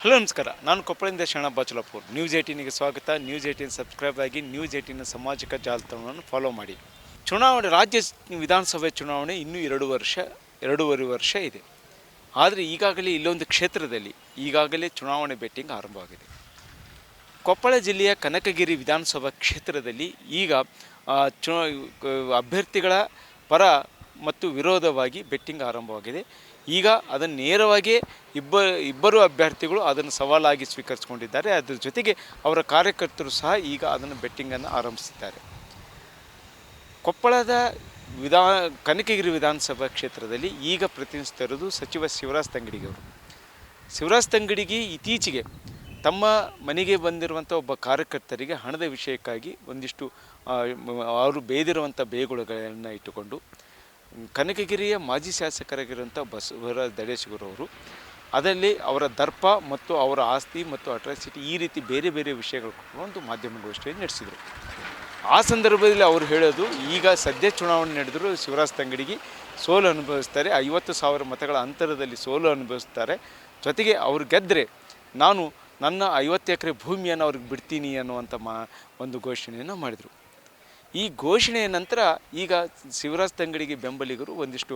Hello ನಮಸ್ಕಾರ. ನಾನು ಕೊಪ್ಪಳದಿಂದ ಶರಣ ಬಾಚಲಾಪುರ್. ನ್ಯೂಸ್ 18ಗೆ ಸ್ವಾಗತ. ನ್ಯೂಸ್ 18 ಸಬ್ಸ್ಕ್ರೈಬ್ ಆಗಿ ನ್ಯೂಸ್ 18ನ ಸಾಮಾಜಿಕ ಜಾಲತಾಣವನ್ನು ಫಾಲೋ ಮಾಡಿ. ರಾಜ್ಯ ವಿಧಾನಸಭೆ ಚುನಾವಣೆ ಇನ್ನೂ ಎರಡೂವರೆ ವರ್ಷ ಇದೆ. ಆದರೆ ಈಗಾಗಲೇ ಇಲ್ಲೊಂದು ಕ್ಷೇತ್ರದಲ್ಲಿ ಚುನಾವಣೆ ಬೆಟ್ಟಿಂಗ್ ಆರಂಭವಾಗಿದೆ. ಕೊಪ್ಪಳ ಜಿಲ್ಲೆಯ ಕನಕಗಿರಿ ವಿಧಾನಸಭಾ ಕ್ಷೇತ್ರದಲ್ಲಿ ಈಗ ಅಭ್ಯರ್ಥಿಗಳ ಪರ ಮತ್ತು ವಿರೋಧವಾಗಿ ಬೆಟ್ಟಿಂಗ್ ಆರಂಭವಾಗಿದೆ. ಈಗ ಅದನ್ನು ನೇರವಾಗಿ ಇಬ್ಬರು ಅಭ್ಯರ್ಥಿಗಳು ಅದನ್ನು ಸವಾಲಾಗಿ ಸ್ವೀಕರಿಸಿಕೊಂಡಿದ್ದಾರೆ. ಅದರ ಜೊತೆಗೆ ಅವರ ಕಾರ್ಯಕರ್ತರು ಸಹ ಈಗ ಅದನ್ನು ಬೆಟ್ಟಿಂಗನ್ನು ಆರಂಭಿಸಿದ್ದಾರೆ. ಕೊಪ್ಪಳದ ಕನಕಗಿರಿ ವಿಧಾನಸಭಾ ಕ್ಷೇತ್ರದಲ್ಲಿ ಈಗ ಪ್ರತಿನಿಧಿಸುತ್ತಿರುವುದು ಸಚಿವ ಶಿವರಾಜ್ ತಂಗಡಿಗವರು. ಶಿವರಾಜ್ ತಂಗಡಿಗೆ ಇತ್ತೀಚೆಗೆ ತಮ್ಮ ಮನೆಗೆ ಬಂದಿರುವಂಥ ಒಬ್ಬ ಕಾರ್ಯಕರ್ತರಿಗೆ ಹಣದ ವಿಷಯಕ್ಕಾಗಿ ಒಂದಿಷ್ಟು ಅವರು ಬೇದಿರುವಂಥ ಬೇಗುಳಗಳನ್ನು ಇಟ್ಟುಕೊಂಡು ಕನಕಗಿರಿಯ ಮಾಜಿ ಶಾಸಕರಾಗಿರುವಂಥ ಬಸವರಾಜ ದಡೇಶಗೌಡರವರು ಅದರಲ್ಲಿ ಅವರ ದರ್ಪ ಮತ್ತು ಅವರ ಆಸ್ತಿ ಮತ್ತು ಅಟ್ರಾಸಿಟಿ ಈ ರೀತಿ ಬೇರೆ ಬೇರೆ ವಿಷಯಗಳು ಒಂದು ಮಾಧ್ಯಮಗೋಷ್ಠಿಯನ್ನು ನಡೆಸಿದರು. ಆ ಸಂದರ್ಭದಲ್ಲಿ ಅವರು ಹೇಳೋದು, ಈಗ ಸದ್ಯ ಚುನಾವಣೆ ನಡೆದರೂ ಶಿವರಾಜ್ ತಂಗಡಿಗೆ ಸೋಲು ಅನುಭವಿಸ್ತಾರೆ, 50,000 ಮತಗಳ ಅಂತರದಲ್ಲಿ ಸೋಲು ಅನುಭವಿಸ್ತಾರೆ. ಜೊತೆಗೆ ಅವರು ಗೆದ್ದರೆ ನಾನು ನನ್ನ 50 ಎಕರೆ ಭೂಮಿಯನ್ನು ಅವ್ರಿಗೆ ಬಿಡ್ತೀನಿ ಅನ್ನುವಂಥ ಒಂದು ಘೋಷಣೆಯನ್ನು ಮಾಡಿದರು. ಈ ಘೋಷಣೆಯ ನಂತರ ಈಗ ಶಿವರಾಜ್ ತಂಗಡಿಗೆ ಬೆಂಬಲಿಗರು ಒಂದಿಷ್ಟು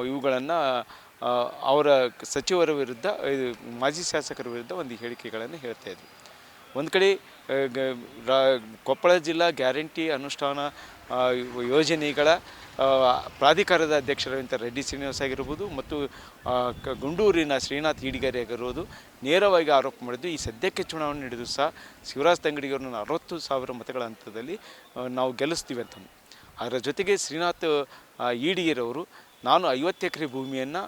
ಇವುಗಳನ್ನು ಅವರ ಸಚಿವರ ವಿರುದ್ಧ, ಮಾಜಿ ಶಾಸಕರ ವಿರುದ್ಧ ಒಂದು ಹೇಳಿಕೆಗಳನ್ನು ಹೇಳ್ತಾಯಿದ್ರು. ಒಂದು ಕಡೆ ಕೊಪ್ಪಳ ಜಿಲ್ಲಾ ಗ್ಯಾರಂಟಿ ಅನುಷ್ಠಾನ ಯೋಜನೆಗಳ ಪ್ರಾಧಿಕಾರದ ಅಧ್ಯಕ್ಷರಾದಂಥ ರೆಡ್ಡಿ ಶ್ರೀನಿವಾಸ್ ಆಗಿರ್ಬೋದು ಮತ್ತು ಗುಂಡೂರಿನ ಶ್ರೀನಾಥ್ ಈಡಿಗೇರಿ ಆಗಿರ್ಬೋದು ನೇರವಾಗಿ ಆರೋಪ ಮಾಡಿದ್ದು, ಈ ಸದ್ಯಕ್ಕೆ ಚುನಾವಣೆ ನಡೆದು ಸಹ ಶಿವರಾಜ್ ತಂಗಡಿಗರನ್ನು 60,000 ಮತಗಳ ಹಂತದಲ್ಲಿ ನಾವು ಗೆಲ್ಲಿಸ್ತೀವಿ ಅಂತ. ಅದರ ಜೊತೆಗೆ ಶ್ರೀನಾಥ್ ಈಡಿಗೇರವರು ನಾನು 50 ಎಕರೆ ಭೂಮಿಯನ್ನು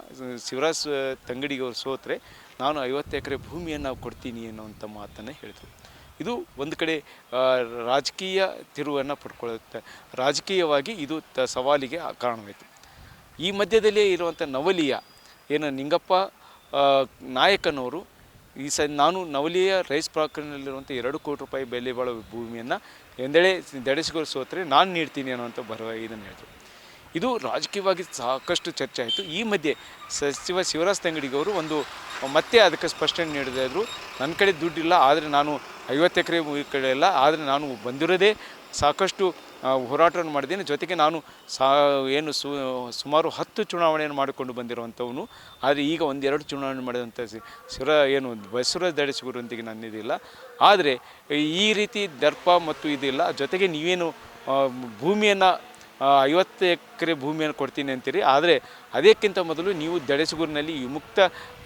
ಶಿವರಾಜ್ ತಂಗಡಿಗವರು ಸೋತರೆ ನಾನು 50 ಎಕರೆ ಭೂಮಿಯನ್ನು ಕೊಡ್ತೀನಿ ಅನ್ನುವಂಥ ಮಾತನ್ನು ಹೇಳಿದರು. ಇದು ಒಂದು ಕಡೆ ರಾಜಕೀಯ ತಿರುವನ್ನು ಪಡ್ಕೊಳ್ಳುತ್ತೆ. ರಾಜಕೀಯವಾಗಿ ಇದು ಸವಾಲಿಗೆ ಕಾರಣವಾಯಿತು. ಈ ಮಧ್ಯದಲ್ಲೇ ಇರುವಂಥ ನವಲಿಯ ನಿಂಗಪ್ಪ ನಾಯಕನವರು ನಾನು ನವಲಿಯ ರೈಸ್ ಪ್ರಾಕರ್ನಲ್ಲಿರುವಂಥ 2 ಕೋಟಿ ರೂಪಾಯಿ ಬೆಲೆ ಬಾಳುವ ಭೂಮಿಯನ್ನು ಎಂದೇಳೆ ದಡೇಶಗೌಡರು ಸೋತರೆ ನಾನು ನೀಡ್ತೀನಿ ಅನ್ನುವಂಥ ಇದನ್ನು ಹೇಳಿದರು. ಇದು ರಾಜಕೀಯವಾಗಿ ಸಾಕಷ್ಟು ಚರ್ಚೆ ಆಯಿತು. ಈ ಮಧ್ಯೆ ಸಚಿವ ಶಿವರಾಜ್ ತಂಗಡಿಗವರು ಮತ್ತೆ ಅದಕ್ಕೆ ಸ್ಪಷ್ಟನೆ ನೀಡಿದರು. ನನ್ನ ಕಡೆ ದುಡ್ಡಿಲ್ಲ, ಆದರೆ ನಾನು 50 ಎಕರೆ ಕಡೆ ಇಲ್ಲ, ಆದರೆ ನಾನು ಬಂದಿರೋದೇ ಸಾಕಷ್ಟು ಹೋರಾಟವನ್ನು ಮಾಡಿದ್ದೀನಿ. ಜೊತೆಗೆ ನಾನು ಸುಮಾರು 10 ಚುನಾವಣೆಯನ್ನು ಮಾಡಿಕೊಂಡು ಬಂದಿರುವಂಥವನು, ಆದರೆ ಈಗ 1-2 ಚುನಾವಣೆ ಮಾಡಿದಂಥ ಬಸವರಾಜ ದಡೇಶಗೌಡರೊಂದಿಗೆ ನನ್ನಿದಿಲ್ಲ. ಆದರೆ ಈ ರೀತಿ ದರ್ಪ ಮತ್ತು ಇದಿಲ್ಲ. ಜೊತೆಗೆ ನೀವೇನು ಭೂಮಿಯನ್ನು 50 ಎಕರೆ ಭೂಮಿಯನ್ನು ಕೊಡ್ತೀನಿ ಅಂತೀರಿ, ಆದರೆ ಅದಕ್ಕಿಂತ ಮೊದಲು ನೀವು ದಡೇಶಗೂರಿನಲ್ಲಿ ಮುಕ್ತ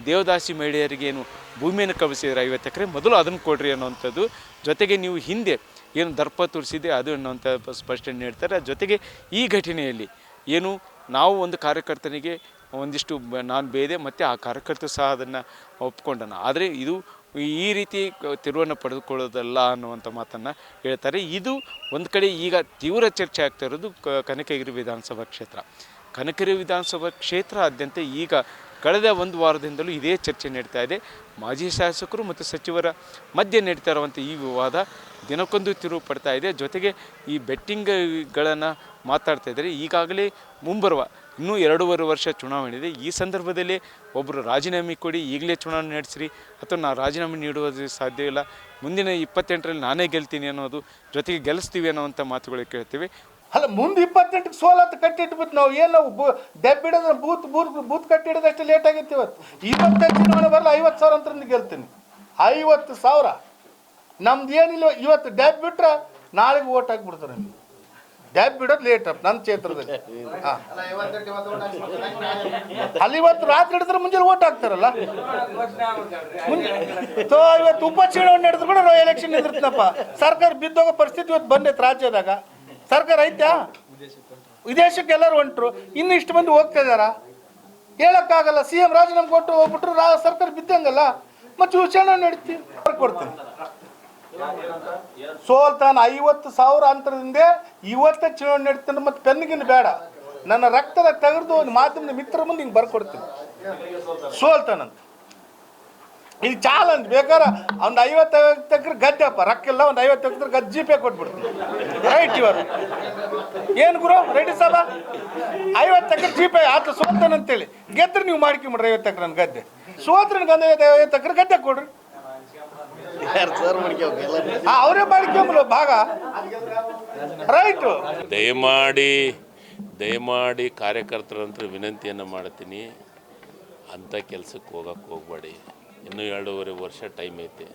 ದೇವದಾಸಿ ಮಹಿಳೆಯರಿಗೇನು ಭೂಮಿಯನ್ನು ಕಳಿಸಿದ್ರೆ 50 ಎಕರೆ ಮೊದಲು ಅದನ್ನು ಕೊಡ್ರಿ ಅನ್ನೋವಂಥದ್ದು. ಜೊತೆಗೆ ನೀವು ಹಿಂದೆ ಏನು ದರ್ಪ ತೋರಿಸಿದೆ ಅದು ಅನ್ನೋಂಥ ಸ್ಪಷ್ಟನೆ ನೀಡ್ತಾರೆ. ಜೊತೆಗೆ ಈ ಘಟನೆಯಲ್ಲಿ ನಾವು ಒಂದು ಕಾರ್ಯಕರ್ತನಿಗೆ ಒಂದಿಷ್ಟು ನಾನು ಬೇದೆ ಮತ್ತು ಆ ಕಾರ್ಯಕರ್ತರು ಸಹ ಅದನ್ನು ಒಪ್ಕೊಂಡನ, ಆದರೆ ಇದು ಈ ರೀತಿ ತಿರುವನ್ನು ಪಡೆದುಕೊಳ್ಳೋದಲ್ಲ ಅನ್ನುವಂಥ ಮಾತನ್ನು ಹೇಳ್ತಾರೆ. ಇದು ಒಂದು ಕಡೆ ಈಗ ತೀವ್ರ ಚರ್ಚೆ ಆಗ್ತಾ ಇರೋದು ಕನಕಗಿರಿ ವಿಧಾನಸಭಾ ಕ್ಷೇತ್ರ. ಕನಕಗಿರಿ ವಿಧಾನಸಭಾ ಕ್ಷೇತ್ರಾದ್ಯಂತ ಈಗ ಕಳೆದ 1 ವಾರದಿಂದಲೂ ಇದೇ ಚರ್ಚೆ ನಡೀತಾ ಇದೆ. ಮಾಜಿ ಶಾಸಕರು ಮತ್ತು ಸಚಿವರ ಮಧ್ಯೆ ನಡೀತಾ ಇರುವಂಥ ಈ ವಿವಾದ ದಿನಕ್ಕೊಂದು ತಿರುವು ಪಡ್ತಾ ಇದೆ. ಜೊತೆಗೆ ಈ ಬೆಟ್ಟಿಂಗ್ಗಳನ್ನು ಮಾತಾಡ್ತಾ ಇದ್ದಾರೆ. ಈಗಾಗಲೇ ಮುಂಬರುವ ಇನ್ನೂ 2.5 ವರ್ಷ ಚುನಾವಣೆ ಇದೆ. ಈ ಸಂದರ್ಭದಲ್ಲಿ ಒಬ್ಬರು ರಾಜೀನಾಮೆ ಕೊಡಿ, ಈಗಲೇ ಚುನಾವಣೆ ನಡೆಸಿರಿ, ಅಥವಾ ನಾವು ರಾಜೀನಾಮೆ ನೀಡುವುದು ಸಾಧ್ಯವಿಲ್ಲ, ಮುಂದಿನ 28ರಲ್ಲಿ ನಾನೇ ಗೆಲ್ತೀನಿ ಅನ್ನೋದು, ಜೊತೆಗೆ ಗೆಲ್ಲಿಸ್ತೀವಿ ಅನ್ನೋವಂಥ ಮಾತುಗಳು ಕೇಳ್ತೀವಿ. ಅಲ್ಲ, ಮುಂದೆ 28ಕ್ಕೆ ಸೋಲತ್ತು ಕಟ್ಟಿಟ್ಬಿಟ್ಟು ನಾವು ಏನು ದೆಬ್ಬಿಡೋದು ಬೂತ್ ಕಟ್ಟಿಡೋದಷ್ಟು ಲೇಟ್ ಆಗೈತಿ. ಇವತ್ತು ಚುನಾವಣೆ ಬರಲ್ಲ, 50,000 ಅಂತ ಗೆಲ್ತೀನಿ. 50,000 ನಮ್ದು ಏನಿಲ್ಲ. ಇವತ್ತು ಡ್ಯಾಬ್ ಬಿಟ್ರೆ ನಾಳೆಗೆ ಓಟ್ ಹಾಕ್ಬಿಡ್ತಾರೆ. ಡ್ಯಾಬ್ ಬಿಡೋದು ಲೇಟ್ ನನ್ನ ಕ್ಷೇತ್ರದಲ್ಲಿ. ಅಲ್ಲಿ ಇವತ್ತು ರಾತ್ರಿ ಹಿಡಿದ್ರೆ ಮುಂಜಾನೆ ಓಟ್ ಹಾಕ್ತಾರಲ್ಲ. ಇವತ್ತು ಉಪಚುನಾವಣೆ ನಡೆದ್ರು ಕೂಡ ಎಲೆಕ್ಷನ್ ನಿಂದಿರ್ತಪ್ಪ. ಸರ್ಕಾರ ಬಿದ್ದೋಗೋ ಪರಿಸ್ಥಿತಿ ಇವತ್ತು ಬಂದೈತೆ ರಾಜ್ಯದಾಗ. ಸರ್ಕಾರ ಐತ್ಯಾ? ವಿದೇಶಕ್ಕೆ ಎಲ್ಲರೂ ಹೊಂಟ್ರು, ಇನ್ನು ಇಷ್ಟು ಮಂದಿ ಹೋಗ್ತಾ ಇದಾರ, ಹೇಳಕ್ಕಾಗಲ್ಲ. CM ರಾಜೀನಾಮೆ ಕೊಟ್ಟು ಹೋಗ್ಬಿಟ್ರು ಸರ್ಕಾರ ಬಿದ್ದಂಗಲ್ಲ. ಮತ್ತು ಚುನಾವಣೆ ನಡೀತೀವಿ ಕೊಡ್ತೀನಿ. ಸೋಲ್ತಾನ 50,000 ಅಂತರದಿಂದ ಇವತ್ತೇ ಚುನಾವಣೆ ನಡೀತಾನೆ. ಮತ್ತು ಪೆನ್ನಿಗಿನ ಬೇಡ, ನನ್ನ ರಕ್ತದ ತೆಗೆದು ಮಾಧ್ಯಮದ ಮಿತ್ರ ಮುಂದೆ ಹಿಂಗೆ ಬರ್ಕೊಡ್ತೀನಿ. ಸೋಲ್ತಾನಂತ ಈಗ ಚಾಲ ಅಂತ ಬೇಕಾರೆ ಒಂದು 50 ಎಕರೆ ಗದ್ದೆಪ್ಪ ರೊಕ್ಕಿಲ್ಲ, ಒಂದು 50 ಎಕರೆ ಗದ್ದೆ ಜಿ ಪೇ ಕೊಟ್ಬಿಡ್ತೀನಿ. ರೈಟ್ ಇವರು ಏನು ಗುರು ರೆಡ್ಡಿ ಸಾಬ 50 ಎಕರೆ ಜಿ ಪೇ ಆತ ಸೋತನಂತೇಳಿ ಗೆದ್ರೆ ನೀವು ಮಾಡ್ಕೊಂಬಿಡ್ರಿ 50 ಎಕರೆ ನನ್ನ ಗದ್ದೆ, ಸೋತ್ರ 50 ಎಕರೆ ಗದ್ದೆ ಕೊಡ್ರಿ. ಅವರೇ ಮಾಡ್ಕೊಂಬಲ್ಲ ಭಾಗ. ರೈಟು. ದಯಮಾಡಿ ಕಾರ್ಯಕರ್ತರಂತ್ರ ವಿನಂತಿಯನ್ನು ಮಾಡ್ತೀನಿ, ಅಂಥ ಕೆಲಸಕ್ಕೆ ಹೋಗಬೇಡಿ. ಇನ್ನೂ 2.5 ವರ್ಷ ಟೈಮ್ ಐತೆ.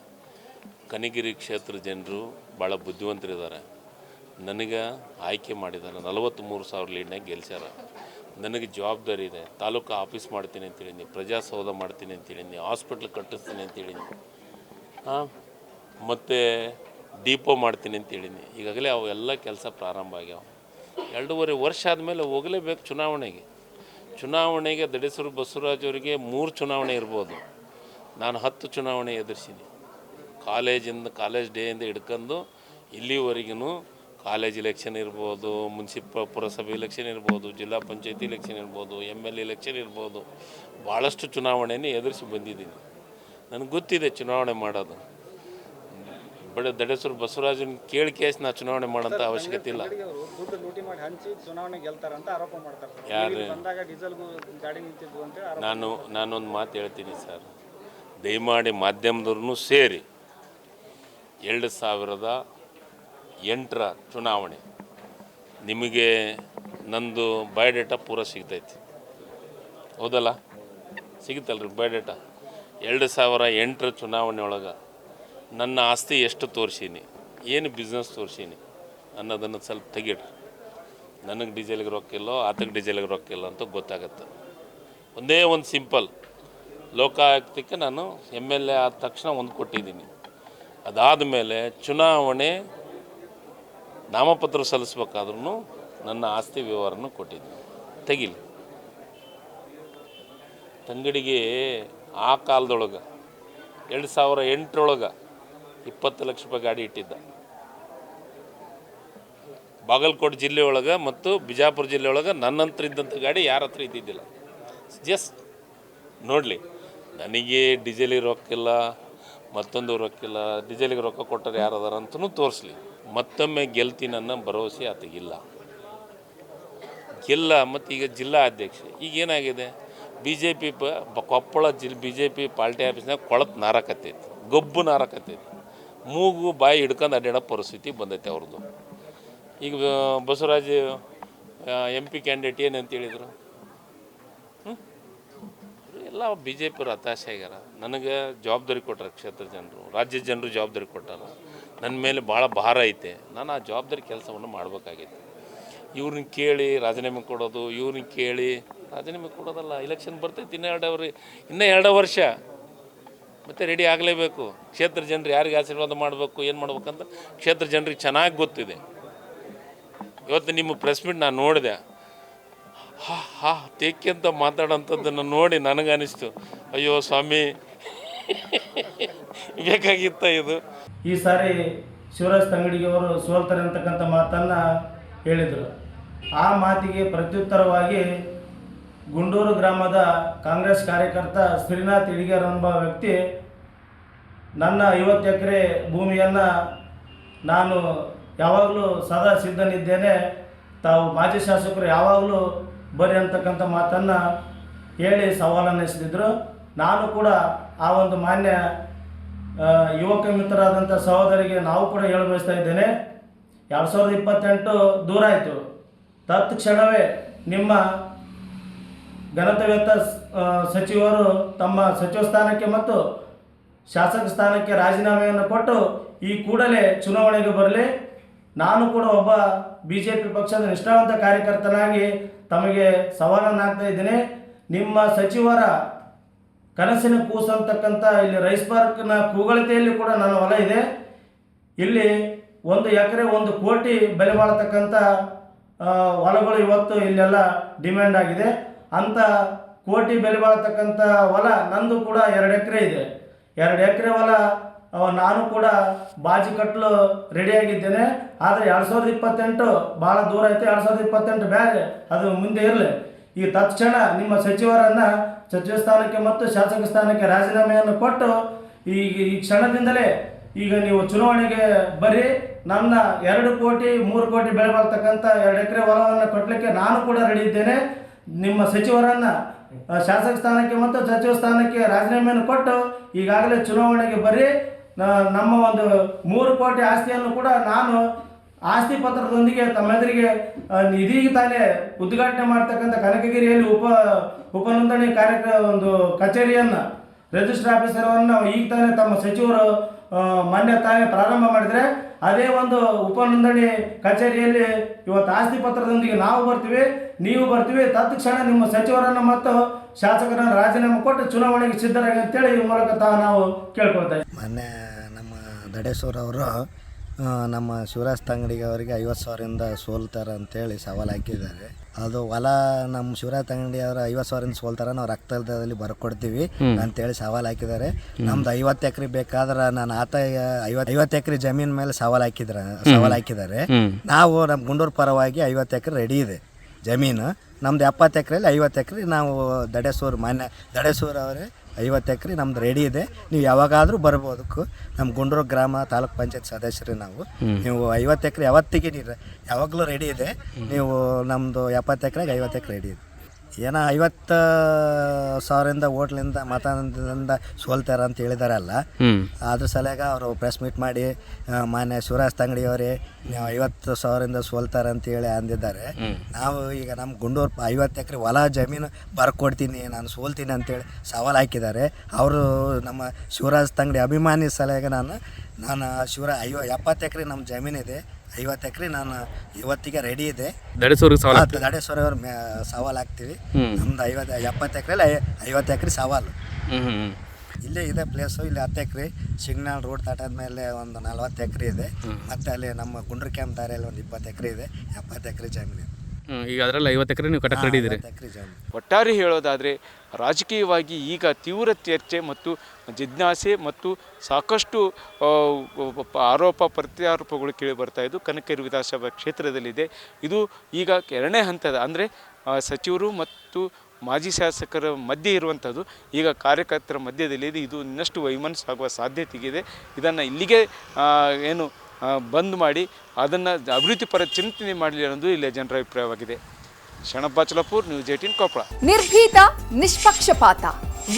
ಕನಗಿರಿ ಕ್ಷೇತ್ರ ಜನರು ಭಾಳ ಬುದ್ಧಿವಂತರಿದ್ದಾರೆ. ನನಗೆ ಆಯ್ಕೆ ಮಾಡಿದ್ದಾರೆ, 43,000 ಲೀಡ್ನಾಗ ಗೆಲ್ಸ್ಯಾರ. ನನಗೆ ಜವಾಬ್ದಾರಿ ಇದೆ. ತಾಲೂಕು ಆಫೀಸ್ ಮಾಡ್ತೀನಿ ಅಂತೇಳೀನಿ, ಪ್ರಜಾಸೌಧ ಮಾಡ್ತೀನಿ ಅಂತೇಳೀನಿ, ಹಾಸ್ಪಿಟ್ಲ್ ಕಟ್ಟಿಸ್ತೀನಿ ಅಂತೇಳೀನಿ, ಮತ್ತು ಡಿಪೋ ಮಾಡ್ತೀನಿ ಅಂತೇಳೀನಿ. ಈಗಾಗಲೇ ಅವೆಲ್ಲ ಕೆಲಸ ಪ್ರಾರಂಭ ಆಗ್ಯಾವ. 2.5 ವರ್ಷ ಆದಮೇಲೆ ಹೋಗಲೇಬೇಕು ಚುನಾವಣೆಗೆ. ದಡೇಸೂರು ಬಸವರಾಜ್ ಅವರಿಗೆ 3 ಚುನಾವಣೆ ಇರ್ಬೋದು. ನಾನು 10 ಚುನಾವಣೆ ಎದುರಿಸೀನಿ. ಕಾಲೇಜ್ ಡೇಯಿಂದ ಹಿಡ್ಕೊಂಡು ಇಲ್ಲಿವರೆಗೂ ಕಾಲೇಜ್ ಇಲೆಕ್ಷನ್ ಇರ್ಬೋದು, ಪುರಸಭೆ ಇಲೆಕ್ಷನ್ ಇರ್ಬೋದು, ಜಿಲ್ಲಾ ಪಂಚಾಯತಿ ಇಲೆಕ್ಷನ್ ಇರ್ಬೋದು, MLA ಇಲೆಕ್ಷನ್ ಇರ್ಬೋದು, ಭಾಳಷ್ಟು ಚುನಾವಣೆನೇ ಎದುರಿಸಿ ಬಂದಿದ್ದೀನಿ. ನನಗೆ ಗೊತ್ತಿದೆ ಚುನಾವಣೆ ಮಾಡೋದು. ದಡೇಸೂರು ಬಸವರಾಜನ ಕೇಳಿ ಕೇಸ್ ನಾ ಚುನಾವಣೆ ಮಾಡೋಂಥ ಅವಶ್ಯಕತೆ ಇಲ್ಲ. ಯಾರು ನಾನೊಂದು ಮಾತು ಹೇಳ್ತೀನಿ ಸರ್, ದಯಮಾಡಿ ಮಾಧ್ಯಮದವ್ರೂ ಸೇರಿ 2008 ಚುನಾವಣೆ ನಿಮಗೆ ನಂದು ಬಯೋಡೇಟಾ ಪೂರ ಸಿಗ್ತೈತಿ, ಹೌದಲ್ಲ? ಸಿಗುತ್ತಲ್ರಿ ಬಯೋಡೇಟಾ. 2008 ಚುನಾವಣೆ ಒಳಗೆ ನನ್ನ ಆಸ್ತಿ ಎಷ್ಟು ತೋರಿಸೀನಿ, ಏನು ಬಿಸ್ನೆಸ್ ತೋರಿಸೀನಿ ಅನ್ನೋದನ್ನು ಸ್ವಲ್ಪ ತೆಗಿಡ್ರಿ. ನನಗೆ ಡೀಸೆಲ್ಗೆ ರೊಕ್ಕಿಲ್ಲೋ, ಆತಗೆ ಡೀಸೆಲ್ಗೆ ರೊಕ್ಕಿಲ್ಲ ಅಂತ ಗೊತ್ತಾಗತ್ತೆ. ಒಂದೇ ಒಂದು ಸಿಂಪಲ್, ಲೋಕಾಯುಕ್ತಕ್ಕೆ ನಾನು MLA ಆದ ತಕ್ಷಣ ಒಂದು ಕೊಟ್ಟಿದ್ದೀನಿ. ಅದಾದ ಮೇಲೆ ಚುನಾವಣೆ ನಾಮಪತ್ರ ಸಲ್ಲಿಸ್ಬೇಕಾದ್ರೂ ನನ್ನ ಆಸ್ತಿ ವ್ಯವಹಾರನೂ ಕೊಟ್ಟಿದ್ದೀನಿ. ತೆಗಿಲಿ. ತಂಗಡಿಗೆ ಆ ಕಾಲದೊಳಗೆ 2008 20 ಲಕ್ಷ ರೂಪಾಯಿ ಗಾಡಿ ಇಟ್ಟಿದ್ದ. ಬಾಗಲಕೋಟೆ ಜಿಲ್ಲೆ ಒಳಗೆ ಮತ್ತು ಬಿಜಾಪುರ ಜಿಲ್ಲೆ ಒಳಗೆ ನನ್ನ ಹತ್ರ ಇದ್ದಂಥ ಗಾಡಿ ಯಾರ ಹತ್ರ ಇದ್ದಿದ್ದಿಲ್ಲ. ಜಸ್ಟ್ ನೋಡಲಿ, ನನಗೆ ಡೀಸೆಲಿಗೆ ರೊಕ್ಕಿಲ್ಲ, ಮತ್ತೊಂದು ರೊಕ್ಕಿಲ್ಲ, ಡೀಸೆಲಿಗೆ ರೊಕ್ಕ ಕೊಟ್ಟರೆ ಯಾರು ಅದಾರ ಅಂತಲೂ ತೋರಿಸ್ಲಿ. ಮತ್ತೊಮ್ಮೆ ಗೆಲ್ತೀನಿ ಅನ್ನೋ ಭರವಸೆ ಆತಗಿಲ್ಲ. ಮತ್ತು ಈಗ ಜಿಲ್ಲಾ ಅಧ್ಯಕ್ಷ ಈಗೇನಾಗಿದೆ, BJP ಕೊಪ್ಪಳ BJP ಪಾರ್ಟಿ ಆಫೀಸ್ನಾಗ ಕೊಳತು ನಾರಕತ್ತೈತಿ, ಗೊಬ್ಬು ನಾರಕತ್ತೈತಿ, ಮೂಗು ಬಾಯಿ ಹಿಡ್ಕೊಂಡು ಅಡ್ಡಾಡೋ ಪರಿಸ್ಥಿತಿ ಬಂದೈತೆ ಅವ್ರದ್ದು. ಈಗ ಬಸವರಾಜ್ MP ಕ್ಯಾಂಡಿಡೇಟ್ ಏನಂತ ಹೇಳಿದರು, ಎಲ್ಲ BJP ಅವ್ರು ಹತಾಶೆ ಆಗ್ಯಾರ. ನನಗೆ ಜವಾಬ್ದಾರಿ ಕೊಟ್ಟಾರ ಕ್ಷೇತ್ರ ಜನರು, ರಾಜ್ಯದ ಜನರು ಜವಾಬ್ದಾರಿ ಕೊಟ್ಟಾರ. ನನ್ನ ಮೇಲೆ ಭಾಳ ಭಾರ ಐತೆ. ನಾನು ಆ ಜವಾಬ್ದಾರಿ ಕೆಲಸವನ್ನು ಮಾಡಬೇಕಾಗಿತ್ತು. ಇವ್ರನ್ನ ಕೇಳಿ ರಾಜೀನಾಮೆ ಕೊಡೋದು, ಇವ್ರನ್ನ ಕೇಳಿ ರಾಜೀನಾಮೆ ಕೊಡೋದಲ್ಲ. ಇಲೆಕ್ಷನ್ ಬರ್ತೈತಿ, ಇನ್ನೂ 2 ವರ್ಷ ಮತ್ತು ರೆಡಿ ಆಗಲೇಬೇಕು. ಕ್ಷೇತ್ರ ಜನರು ಯಾರಿಗೆ ಆಶೀರ್ವಾದ ಮಾಡಬೇಕು, ಏನು ಮಾಡ್ಬೇಕಂತ ಕ್ಷೇತ್ರ ಜನರಿಗೆ ಚೆನ್ನಾಗಿ ಗೊತ್ತಿದೆ. ಇವತ್ತು ನಿಮ್ಮ ಪ್ರೆಸ್ ಮೀಟ್ ನಾನು ನೋಡಿದೆ, ತೇಕೆ ಅಂತ ಮಾತಾಡೋಂಥದ್ದನ್ನು ನೋಡಿ ನನಗನ್ನಿಸ್ತು, ಅಯ್ಯೋ ಸ್ವಾಮಿ ಬೇಕಾಗಿತ್ತ ಇದು. ಈ ಸಾರಿ ಶಿವರಾಜ್ ತಂಗಡಿಗೆಯವರು ಸೋಲ್ತಾರೆ ಅಂತಕ್ಕಂಥ ಮಾತನ್ನು ಹೇಳಿದರು. ಆ ಮಾತಿಗೆ ಪ್ರತ್ಯುತ್ತರವಾಗಿ ಗುಂಡೂರು ಗ್ರಾಮದ ಕಾಂಗ್ರೆಸ್ ಕಾರ್ಯಕರ್ತ ಶ್ರೀನಾಥ್ ಇಡಿಗೇರ್ ಎಂಬ ವ್ಯಕ್ತಿ, ನನ್ನ 50 ಎಕರೆ ಭೂಮಿಯನ್ನು ನಾನು ಯಾವಾಗಲೂ ಸದಾ ಸಿದ್ಧನಿದ್ದೇನೆ, ತಾವು ಮಾಜಿ ಶಾಸಕರು ಯಾವಾಗಲೂ ಬರ್ರಿ ಅಂತಕ್ಕಂಥ ಮಾತನ್ನು ಹೇಳಿ ಸವಾಲನ್ನು ಎಸೆದಿದ್ದರು. ನಾನು ಕೂಡ ಆ ಒಂದು ಮಾನ್ಯ ಯುವಕ ಮಿತ್ರರಾದಂಥ ಸಹೋದರಿಗೆ ನಾವು ಕೂಡ ಹೇಳ ಬಯಸ್ತಾ ಇದ್ದೇನೆ, 2028 ದೂರ ಆಯಿತು. ತತ್ಕ್ಷಣವೇ ನಿಮ್ಮ ಘನತೆವೆತ್ತ ಸಚಿವರು ತಮ್ಮ ಸಚಿವ ಸ್ಥಾನಕ್ಕೆ ಮತ್ತು ಶಾಸಕ ಸ್ಥಾನಕ್ಕೆ ರಾಜೀನಾಮೆಯನ್ನು ಕೊಟ್ಟು ಈ ಕೂಡಲೇ ಚುನಾವಣೆಗೆ ಬರಲಿ. ನಾನು ಕೂಡ ಒಬ್ಬ BJP ಪಕ್ಷದ ನಿಷ್ಠಾವಂತ ಕಾರ್ಯಕರ್ತನಾಗಿ ತಮಗೆ ಸವಾಲನ್ನು ಹಾಕ್ತಾ ಇದ್ದೇನೆ. ನಿಮ್ಮ ಸಚಿವರ ಕನಸಿನ ಕೂಸು ಅಂತಕ್ಕಂಥ ಇಲ್ಲಿ ರೈಸ್ ಪಾರ್ಕ್ನ ಕೂಗಳತೆಯಲ್ಲಿ ಕೂಡ ನನ್ನ ಹೊಲ ಇದೆ. ಇಲ್ಲಿ 1 ಎಕರೆ 1 ಕೋಟಿ ಬೆಲೆ ಬಾಳತಕ್ಕಂಥ ಹೊಲಗಳು ಇವತ್ತು ಇಲ್ಲೆಲ್ಲ ಡಿಮ್ಯಾಂಡ್ ಆಗಿದೆ. ಅಂಥ ಕೋಟಿ ಬೆಲೆ ಬಾಳತಕ್ಕಂಥ ಹೊಲ ನಂದು ಕೂಡ 2 ಎಕರೆ ಇದೆ. 2 ಎಕರೆ ಹೊಲ ನಾನು ಕೂಡ ಬಾಜಿ ಕಟ್ಟಲು ರೆಡಿಯಾಗಿದ್ದೇನೆ. ಆದರೆ 2028 ಭಾಳ ದೂರ ಐತೆ. 2028 ಬ್ಯಾಗ್ ಅದು ಮುಂದೆ ಇರಲಿ. ಈ ತಕ್ಷಣ ನಿಮ್ಮ ಸಚಿವರನ್ನು ಸಚಿವ ಸ್ಥಾನಕ್ಕೆ ಮತ್ತು ಶಾಸಕ ಸ್ಥಾನಕ್ಕೆ ರಾಜೀನಾಮೆಯನ್ನು ಕೊಟ್ಟು ಈ ಕ್ಷಣದಿಂದಲೇ ಈಗ ನೀವು ಚುನಾವಣೆಗೆ ಬರ್ರಿ, ನನ್ನ 2 ಕೋಟಿ 3 ಕೋಟಿ ಬೆಳೆ ಬಾಳ್ತಕ್ಕಂಥ 2 ಎಕರೆ ಹೊಲವನ್ನು ಕೊಡಲಿಕ್ಕೆ ನಾನು ಕೂಡ ರೆಡಿ ಇದ್ದೇನೆ. ನಿಮ್ಮ ಸಚಿವರನ್ನು ಶಾಸಕ ಸ್ಥಾನಕ್ಕೆ ಮತ್ತು ಸಚಿವ ಸ್ಥಾನಕ್ಕೆ ರಾಜೀನಾಮೆಯನ್ನು ಕೊಟ್ಟು ಈಗಾಗಲೇ ಚುನಾವಣೆಗೆ ಬರ್ರಿ. ನಮ್ಮ ಒಂದು 3 ಕೋಟಿ ಆಸ್ತಿಯನ್ನು ಕೂಡ ನಾನು ಆಸ್ತಿ ಪತ್ರದೊಂದಿಗೆ ತಮ್ಮೆದುರಿಗೆ ಇದೀಗ ತಾನೇ ಉದ್ಘಾಟನೆ ಮಾಡ್ತಕ್ಕಂಥ ಕನಕಗಿರಿಯಲ್ಲಿ ಉಪನೋಂದಣಿ ಒಂದು ಕಚೇರಿಯನ್ನು ರಿಜಿಸ್ಟರ್ ಆಫೀಸರನ್ನು ಈಗ ತಾನೇ ತಮ್ಮ ಸಚಿವರು ಮೊನ್ನೆ ತಾನೇ ಪ್ರಾರಂಭ ಮಾಡಿದರೆ, ಅದೇ ಒಂದು ಉಪನೋಂದಣಿ ಕಚೇರಿಯಲ್ಲಿ ಇವತ್ತು ಆಸ್ತಿ ಪತ್ರದೊಂದಿಗೆ ನಾವು ಬರ್ತೀವಿ, ನೀವು ಬರ್ತೀವಿ. ತತ್ಕ್ಷಣ ನಿಮ್ಮ ಸಚಿವರನ್ನು ಮತ್ತು ಶಾಸಕರನ್ನು ರಾಜೀನಾಮೆ ಕೊಟ್ಟು ಚುನಾವಣೆಗೆ ಸಿದ್ಧರಾಗಿ ಅಂತೇಳಿ ಈ ಮೂಲಕ ನಾವು ಕೇಳ್ಕೊಳ್ತಾ ಇದ್ದೀವಿ. ಮೊನ್ನೆ ನಮ್ಮ ದಡೇಶ್ವರ ಅವರು ನಮ್ಮ ಶಿವರಾಜ್ ತಂಗಡಿಗೆ ಅವರಿಗೆ 50,000ರಿಂದ ಸೋಲ್ತಾರೆ ಅಂತೇಳಿ ಸವಾಲು ಹಾಕಿದ್ದಾರೆ. ಅದು ಹೊಲ ನಮ್ಮ ಶಿವರಾಜ್ ತಂಗಡಿ ಅವರು 50,000ರಿಂದ ಸೋಲ್ತಾರೆ, ನಾವು ರಕ್ತದಲ್ಲಿ ಬರ್ಕೊಡ್ತೀವಿ ಅಂತೇಳಿ ಸವಾಲು ಹಾಕಿದ್ದಾರೆ. ನಮ್ದು 50 ಎಕರೆ ಬೇಕಾದ್ರೆ ನಾನು ಆತ 50 ಎಕರೆ ಜಮೀನ್ ಮೇಲೆ ಸವಾಲು ಹಾಕಿದ್ದಾರೆ. ನಾವು ನಮ್ಮ ಗುಂಡೂರು ಪರವಾಗಿ 50 ಎಕರೆ ರೆಡಿ ಇದೆ ಜಮೀನು. ನಮ್ದು 70 ಎಕರೆಯಲ್ಲಿ 50 ಎಕರೆ ನಾವು ಮಾನ್ಯ ದಡೇಶ್ವರ ಅವರೇ 50 ಎಕರೆ ನಮ್ದು ರೆಡಿ ಇದೆ. ನೀವು ಯಾವಾಗಾದರೂ ಬರ್ಬೋದಕ್ಕೂ ನಮ್ಮ ಗುಂಡೂರು ಗ್ರಾಮ ತಾಲೂಕ್ ಪಂಚಾಯತ್ ಸದಸ್ಯರು ನಾವು. ನೀವು 50 ಎಕರೆ ಯಾವತ್ತಿಗೆ ನೀರು ಯಾವಾಗಲೂ ರೆಡಿ ಇದೆ. ನೀವು ನಮ್ಮದು 70 ಎಕರೆಗೆ 50 ಎಕರೆ ರೆಡಿ ಇದೆ. ಏನೋ 50,000ರಿಂದ ಓಟ್ಲಿಂದ ಮತದಿಂದ ಸೋಲ್ತಾರೆ ಅಂತ ಹೇಳಿದಾರಲ್ಲ, ಅದ್ರ ಸಲುವಾಗಿ ಅವರು ಪ್ರೆಸ್ ಮೀಟ್ ಮಾಡಿ ಮಾನ್ಯ ಶಿವರಾಜ್ ತಂಗಡಿ ಅವರೇ ನೀವು 50,000ರಿಂದ ಸೋಲ್ತಾರೆ ಅಂತೇಳಿ ಅಂದಿದ್ದಾರೆ. ನಾವು ಈಗ ನಮ್ಮ ಗುಂಡೂರು 50 ಎಕರೆ ಹೊಲ ಜಮೀನು ಬರ್ಕೊಡ್ತೀನಿ, ನಾನು ಸೋಲ್ತೀನಿ ಅಂತೇಳಿ ಸವಾಲು ಹಾಕಿದ್ದಾರೆ. ಅವರು ನಮ್ಮ ಶಿವರಾಜ್ ತಂಗಡಿ ಅಭಿಮಾನಿ ಸಲುವಾಗಿ ನಾನು 70 ಎಕರೆ ನಮ್ಮ ಜಮೀನಿದೆ, 50 ಎಕರೆ ನಾನು ಇವತ್ತಿಗೆ ರೆಡಿ ಇದೆ. ದಡೇಶ್ವರ ಅವ್ರ ಸವಾಲು ಹಾಕ್ತೀವಿ. ನಮ್ದು 70 ಎಕರೆಲಿ 50 ಎಕರೆ ಸವಾಲು. ಇಲ್ಲೇ ಇದೆ ಪ್ಲೇಸು. ಇಲ್ಲಿ 10 ಎಕರೆ ಸಿಗ್ನಲ್ ರೋಡ್ ದಾಟಾದ ಮೇಲೆ ಒಂದು 40 ಎಕರೆ ಇದೆ. ಮತ್ತು ಅಲ್ಲಿ ನಮ್ಮ ಗುಂಡ್ರು ಕ್ಯಾಂಪ್ ದಾರಿಯಲ್ಲಿ ಒಂದು 20 ಎಕರೆ ಇದೆ. 70 ಎಕರೆ ಜಮೀನು. ಈಗ ಅದರಲ್ಲಿ 50 ಎಕರೆ ನೀವು ಕಟ್ಟಕ್ಕೆ ರೆಡಿ ಇದ್ದೀರಿ. ಒಟ್ಟಾರೆ ಹೇಳೋದಾದರೆ ರಾಜಕೀಯವಾಗಿ ಈಗ ತೀವ್ರ ಚರ್ಚೆ ಮತ್ತು ಜಿಜ್ಞಾಸೆ ಮತ್ತು ಸಾಕಷ್ಟು ಆರೋಪ ಪ್ರತ್ಯಾರೋಪಗಳು ಕೇಳಿ ಬರ್ತಾ ಇದ್ದು ಕನಕಗಿರಿ ವಿಧಾನಸಭಾ ಕ್ಷೇತ್ರದಲ್ಲಿದೆ. ಇದು ಈಗ 2ನೇ ಹಂತದ, ಅಂದರೆ ಸಚಿವರು ಮತ್ತು ಮಾಜಿ ಶಾಸಕರ ಮಧ್ಯೆ ಇರುವಂಥದ್ದು ಈಗ ಕಾರ್ಯಕರ್ತರ ಮಧ್ಯದಲ್ಲಿದೆ. ಇದು ಇನ್ನಷ್ಟು ವೈಮನಸ್ಸಾಗುವ ಸಾಧ್ಯತೆಗಿದೆ. ಇದನ್ನು ಇಲ್ಲಿಗೆ ಬಂದ್ ಮಾಡಿ ಅದನ್ನು ಅಭಿವೃದ್ಧಿ ಪರ ಚಿಂತನೆ ಮಾಡಲಿ ಅನ್ನೋದು ಇಲ್ಲಿ ಜನರ ಅಭಿಪ್ರಾಯವಾಗಿದೆ. ಶರಣಪ್ಪ ನ್ಯೂಸ್ 18 ಕೊಪ್ಪಳ. ನಿರ್ಭೀತ, ನಿಷ್ಪಕ್ಷಪಾತ,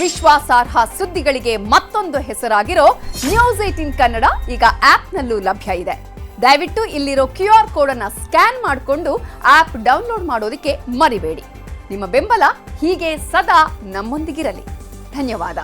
ವಿಶ್ವಾಸಾರ್ಹ ಸುದ್ದಿಗಳಿಗೆ ಮತ್ತೊಂದು ಹೆಸರಾಗಿರೋ ನ್ಯೂಸ್ 18 ಕನ್ನಡ ಈಗ ಆಪ್ನಲ್ಲೂ ಲಭ್ಯ ಇದೆ. ದಯವಿಟ್ಟು ಇಲ್ಲಿರೋ QR ಕೋಡ್ ಅನ್ನು ಸ್ಕ್ಯಾನ್ ಮಾಡಿಕೊಂಡು ಆಪ್ ಡೌನ್ಲೋಡ್ ಮಾಡೋದಕ್ಕೆ ಮರಿಬೇಡಿ. ನಿಮ್ಮ ಬೆಂಬಲ ಹೀಗೆ ಸದಾ ನಮ್ಮೊಂದಿಗಿರಲಿ. ಧನ್ಯವಾದ.